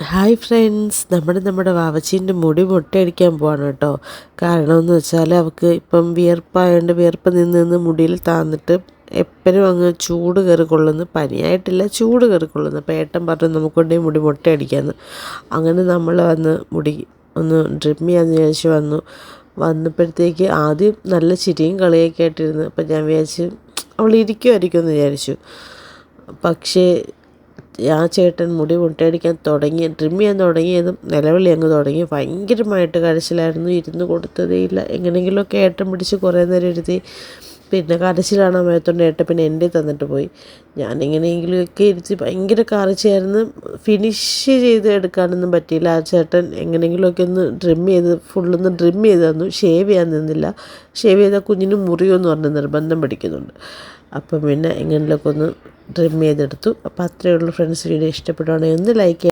Hi friends, നമ്മുടെ വാവച്ചീൻ്റെ മുടി മൊട്ടയടിക്കാൻ പോവാണ് കേട്ടോ. കാരണമെന്ന് വെച്ചാൽ അവൾക്ക് ഇപ്പം വിയർപ്പായതുകൊണ്ട് വിയർപ്പ് നിന്ന് മുടിയിൽ താന്നിട്ട് എപ്പോഴും അങ്ങ് ചൂട് കയറി കൊള്ളുന്നു. പനിയായിട്ടില്ല, ചൂട് കയറി കൊള്ളുന്നു. അപ്പോൾ ഏട്ടൻ പറഞ്ഞു നമുക്കൊണ്ടേ മുടി മൊട്ടയടിക്കാമെന്ന്. അങ്ങനെ നമ്മൾ വന്ന് മുടി ഒന്ന് ട്രിം ചെയ്യാമെന്ന് വിചാരിച്ച് വന്നപ്പോഴത്തേക്ക് ആദ്യം നല്ല ചിരിയും കളിയൊക്കെ ആയിട്ടിരുന്നു. അപ്പം ഞാൻ വിചാരിച്ചു അവൾ ഇരിക്കുമായിരിക്കും എന്ന് വിചാരിച്ചു. പക്ഷേ ആ ചേട്ടൻ മുടി മൊട്ടയടിക്കാൻ ട്രിം ചെയ്യാൻ തുടങ്ങിയതും നിലവിളി അങ്ങ് തുടങ്ങി. ഭയങ്കരമായിട്ട് കരച്ചിലായിരുന്നു. ഇരുന്ന് കൊടുത്തതേയില്ല. എങ്ങനെയെങ്കിലുമൊക്കെ ഏട്ടൻ പിടിച്ച് കുറേ നേരം ഇരുത്തി. പിന്നെ കരച്ചിലാണ് മേത്തോണ്ട് ഏട്ടൻ പിന്നെ എൻ്റെ തന്നിട്ട് പോയി. ഞാനെങ്ങനെയെങ്കിലുമൊക്കെ ഇരുത്തി ഭയങ്കര കരച്ചിലായിരുന്നു. ഫിനിഷ് ചെയ്ത് എടുക്കാനൊന്നും പറ്റിയില്ല. ആ ചേട്ടൻ എങ്ങനെയെങ്കിലുമൊക്കെ ഒന്ന് ഫുള്ളൊന്ന് ഡ്രിം ചെയ്ത് തന്നു. ഷേവ് ചെയ്യാൻ നിന്നില്ല. ഷേവ് ചെയ്താൽ കുഞ്ഞിന് മുറിയുമെന്ന് പറഞ്ഞ് നിർബന്ധം പിടിക്കുന്നുണ്ട്. അപ്പം പിന്നെ എങ്ങനെയൊക്കെ ഒന്ന് ഡ്രിം ചെയ്തെടുത്തു. അപ്പോൾ അത്രയേ ഉള്ളൂ ഫ്രണ്ട്സ്. വീഡിയോ ഇഷ്ടപ്പെടുവാണെങ്കിൽ ഒന്ന് ലൈക്ക് ചെയ്യുക.